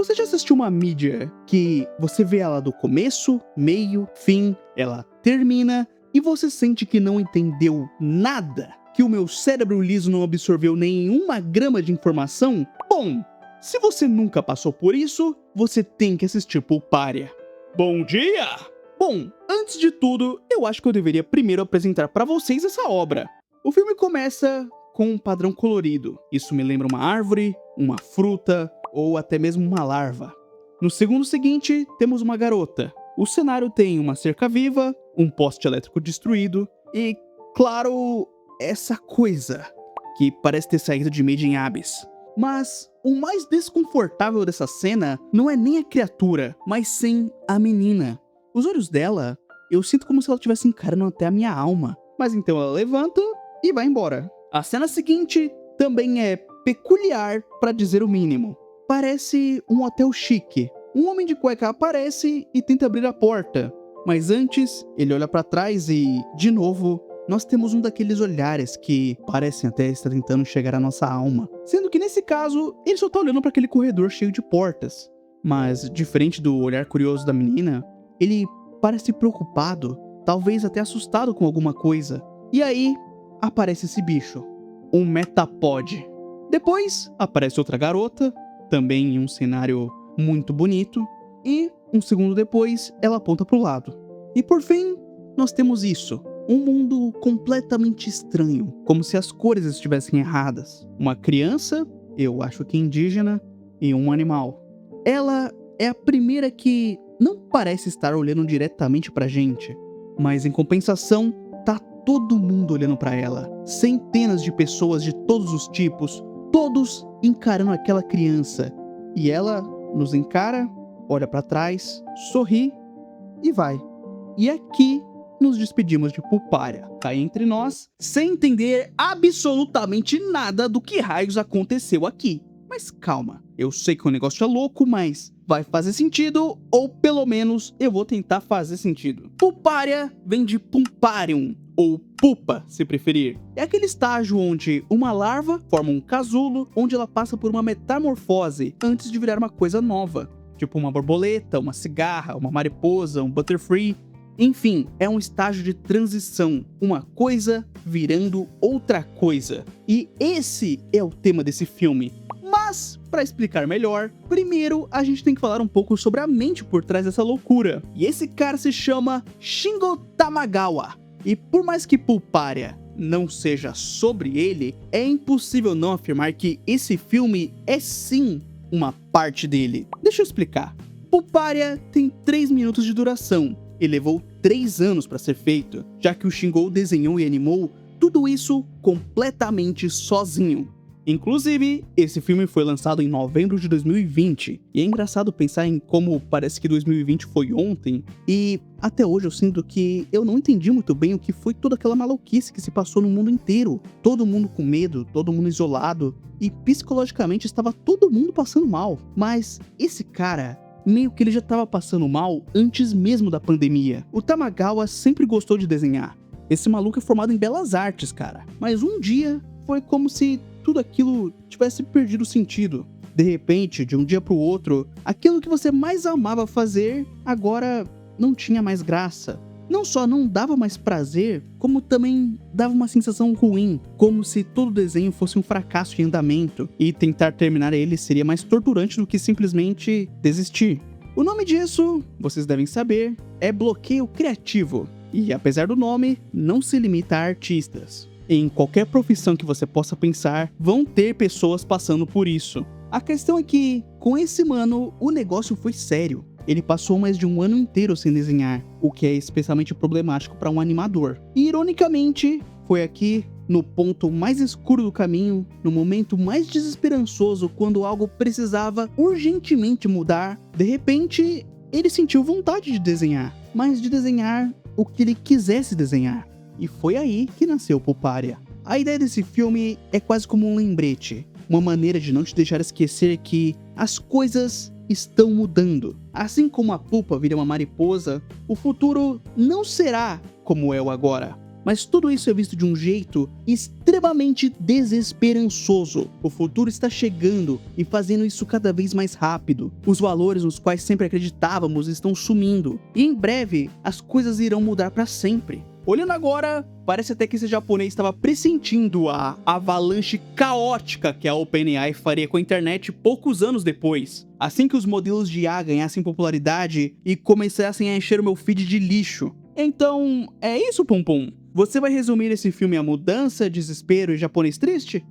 Você já assistiu uma mídia que você vê ela do começo, meio, fim, ela termina e você sente que não entendeu nada? Que o meu cérebro liso não absorveu nenhuma grama de informação? Bom, se você nunca passou por isso, você tem que assistir Pulpária. Bom dia! Bom, antes de tudo, eu acho que eu deveria primeiro apresentar pra vocês essa obra. O filme começa com um padrão colorido. Isso me lembra uma árvore, uma fruta ou até mesmo uma larva. No segundo seguinte, temos uma garota. O cenário tem uma cerca viva, um poste elétrico destruído e, claro, essa coisa que parece ter saído de Made in Abyss. Mas o mais desconfortável dessa cena não é nem a criatura, mas sim a menina. Os olhos dela, eu sinto como se ela estivesse encarando até a minha alma. Mas então ela levanta e vai embora. A cena seguinte também é peculiar, para dizer o mínimo. Parece um hotel chique. Um homem de cueca aparece e tenta abrir a porta. Mas antes, ele olha para trás e, de novo, nós temos um daqueles olhares que parecem até estar tentando chegar à nossa alma. Sendo que nesse caso, ele só tá olhando para aquele corredor cheio de portas. Mas, diferente do olhar curioso da menina, ele parece preocupado, talvez até assustado com alguma coisa. E aí, aparece esse bicho, um Metapod. Depois, aparece outra garota, também em um cenário muito bonito. E, um segundo depois, ela aponta pro lado. E por fim, nós temos isso. Um mundo completamente estranho, como se as cores estivessem erradas. Uma criança, eu acho que indígena, e um animal. Ela é a primeira que não parece estar olhando diretamente pra gente, mas em compensação, tá todo mundo olhando pra ela. Centenas de pessoas de todos os tipos, todos encarando aquela criança. E ela nos encara, olha pra trás, sorri e vai. E aqui nos despedimos de Pulpária, cá entre nós, sem entender absolutamente nada do que raios aconteceu aqui. Mas calma, eu sei que o negócio é louco, mas vai fazer sentido, ou pelo menos eu vou tentar fazer sentido. Pulpária vem de Pulparium, ou pupa, se preferir. É aquele estágio onde uma larva forma um casulo, onde ela passa por uma metamorfose antes de virar uma coisa nova. Tipo uma borboleta, uma cigarra, uma mariposa, um butterfree. Enfim, é um estágio de transição, uma coisa virando outra coisa. E esse é o tema desse filme. Mas, para explicar melhor, primeiro a gente tem que falar um pouco sobre a mente por trás dessa loucura. E esse cara se chama Shingo Tamagawa. E por mais que Pulpária não seja sobre ele, é impossível não afirmar que esse filme é sim uma parte dele. Deixa eu explicar. Pulpária tem 3 minutos de duração e levou 3 anos para ser feito, já que o Shingo desenhou e animou tudo isso completamente sozinho. Inclusive, esse filme foi lançado em novembro de 2020, e é engraçado pensar em como parece que 2020 foi ontem, e até hoje eu sinto que eu não entendi muito bem o que foi toda aquela maluquice que se passou no mundo inteiro. Todo mundo com medo, todo mundo isolado, e psicologicamente estava todo mundo passando mal. Mas esse cara, meio que ele já estava passando mal antes mesmo da pandemia. O Tamagawa sempre gostou de desenhar. Esse maluco é formado em belas artes, cara. Mas um dia foi como se tudo aquilo tivesse perdido sentido. De repente, de um dia pro outro, aquilo que você mais amava fazer, agora não tinha mais graça. Não só não dava mais prazer, como também dava uma sensação ruim, como se todo desenho fosse um fracasso em andamento, e tentar terminar ele seria mais torturante do que simplesmente desistir. O nome disso, vocês devem saber, é bloqueio criativo. E apesar do nome, não se limita a artistas. Em qualquer profissão que você possa pensar, vão ter pessoas passando por isso. A questão é que, com esse mano, o negócio foi sério. Ele passou mais de um ano inteiro sem desenhar, o que é especialmente problemático para um animador. E, ironicamente, foi aqui, no ponto mais escuro do caminho, no momento mais desesperançoso, quando algo precisava urgentemente mudar, de repente, ele sentiu vontade de desenhar, mas de desenhar o que ele quisesse desenhar. E foi aí que nasceu Pulpária. A ideia desse filme é quase como um lembrete, uma maneira de não te deixar esquecer que as coisas estão mudando. Assim como a pupa vira uma mariposa, o futuro não será como é o agora. Mas tudo isso é visto de um jeito extremamente desesperançoso. O futuro está chegando e fazendo isso cada vez mais rápido. Os valores nos quais sempre acreditávamos estão sumindo. E em breve, as coisas irão mudar para sempre. Olhando agora, parece até que esse japonês estava pressentindo a avalanche caótica que a OpenAI faria com a internet poucos anos depois. Assim que os modelos de IA ganhassem popularidade e começassem a encher o meu feed de lixo. Então, é isso, Pum Pum? Você vai resumir esse filme a mudança, desespero e japonês triste?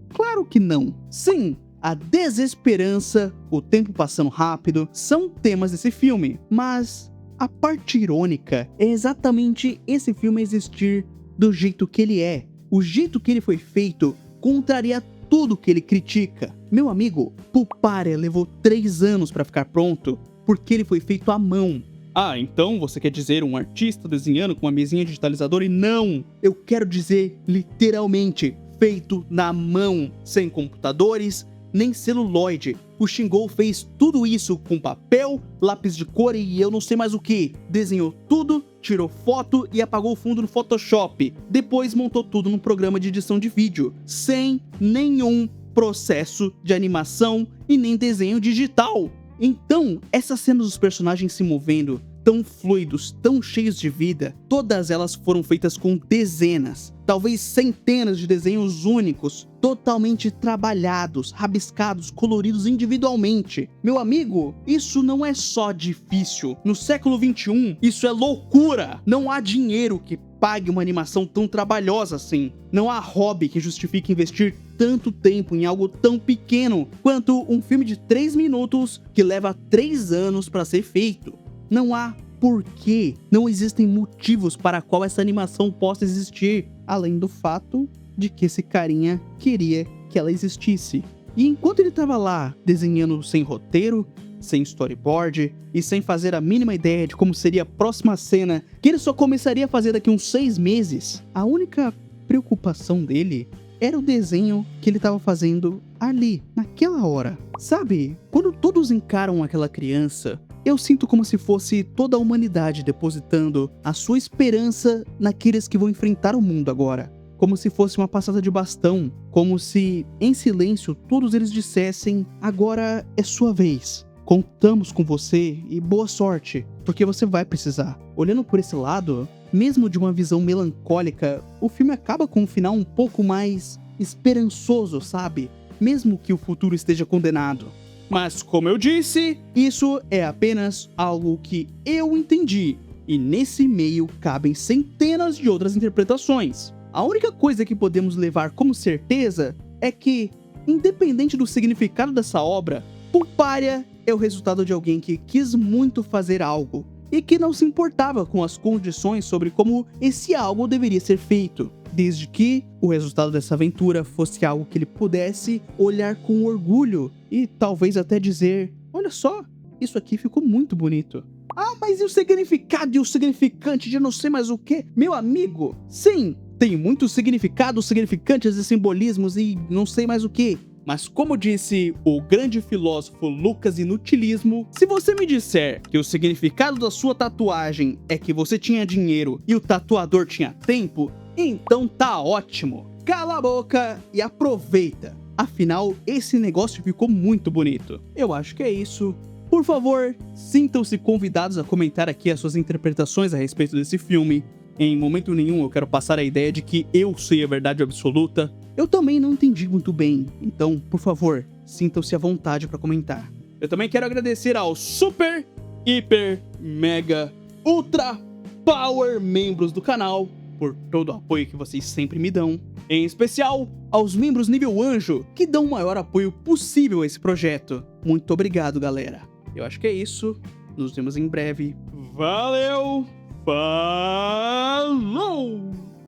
Claro que não. Sim, a desesperança, o tempo passando rápido, são temas desse filme, mas a parte irônica é exatamente esse filme existir do jeito que ele é. O jeito que ele foi feito contraria tudo que ele critica. Meu amigo, Pulpária levou 3 anos para ficar pronto porque ele foi feito à mão. Ah, então você quer dizer um artista desenhando com uma mesinha digitalizadora? E não! Eu quero dizer literalmente feito na mão, sem computadores, nem celuloide. O Shingo fez tudo isso com papel, lápis de cor e eu não sei mais o que. Desenhou tudo, tirou foto e apagou o fundo no Photoshop. Depois montou tudo num programa de edição de vídeo, sem nenhum processo de animação e nem desenho digital. Então, essas cenas dos personagens se movendo, tão fluidos, tão cheios de vida, todas elas foram feitas com dezenas, talvez centenas de desenhos únicos, totalmente trabalhados, rabiscados, coloridos individualmente. Meu amigo, isso não é só difícil. No século XXI, isso é loucura. Não há dinheiro que pague uma animação tão trabalhosa assim. Não há hobby que justifique investir tanto tempo em algo tão pequeno quanto um filme de 3 minutos que leva 3 anos para ser feito. Não há porquê, não existem motivos para qual essa animação possa existir, além do fato de que esse carinha queria que ela existisse. E enquanto ele estava lá desenhando sem roteiro, sem storyboard e sem fazer a mínima ideia de como seria a próxima cena, que ele só começaria a fazer daqui uns 6 meses, a única preocupação dele era o desenho que ele estava fazendo ali, naquela hora. Sabe, quando todos encaram aquela criança, eu sinto como se fosse toda a humanidade depositando a sua esperança naqueles que vão enfrentar o mundo agora. Como se fosse uma passada de bastão, como se, em silêncio, todos eles dissessem: agora é sua vez. Contamos com você e boa sorte, porque você vai precisar. Olhando por esse lado, mesmo de uma visão melancólica, o filme acaba com um final um pouco mais esperançoso, sabe? Mesmo que o futuro esteja condenado. Mas, como eu disse, isso é apenas algo que eu entendi, e nesse meio cabem centenas de outras interpretações. A única coisa que podemos levar como certeza é que, independente do significado dessa obra, Pulpária é o resultado de alguém que quis muito fazer algo e que não se importava com as condições sobre como esse algo deveria ser feito, desde que o resultado dessa aventura fosse algo que ele pudesse olhar com orgulho e talvez até dizer: olha só, isso aqui ficou muito bonito. Ah, mas e o significado e o significante de não sei mais o que? Meu amigo, sim, tem muitos significados, significantes e simbolismos e não sei mais o que. Mas como disse o grande filósofo Lucas Inutilismo, se você me disser que o significado da sua tatuagem é que você tinha dinheiro e o tatuador tinha tempo, então tá ótimo. Cala a boca e aproveita. Afinal, esse negócio ficou muito bonito. Eu acho que é isso. Por favor, sintam-se convidados a comentar aqui as suas interpretações a respeito desse filme. Em momento nenhum eu quero passar a ideia de que eu sei a verdade absoluta. Eu também não entendi muito bem, então, por favor, sintam-se à vontade para comentar. Eu também quero agradecer aos super, hiper, mega, ultra, power membros do canal por todo o apoio que vocês sempre me dão. Em especial, aos membros nível anjo, que dão o maior apoio possível a esse projeto. Muito obrigado, galera. Eu acho que é isso. Nos vemos em breve. Valeu! Falou!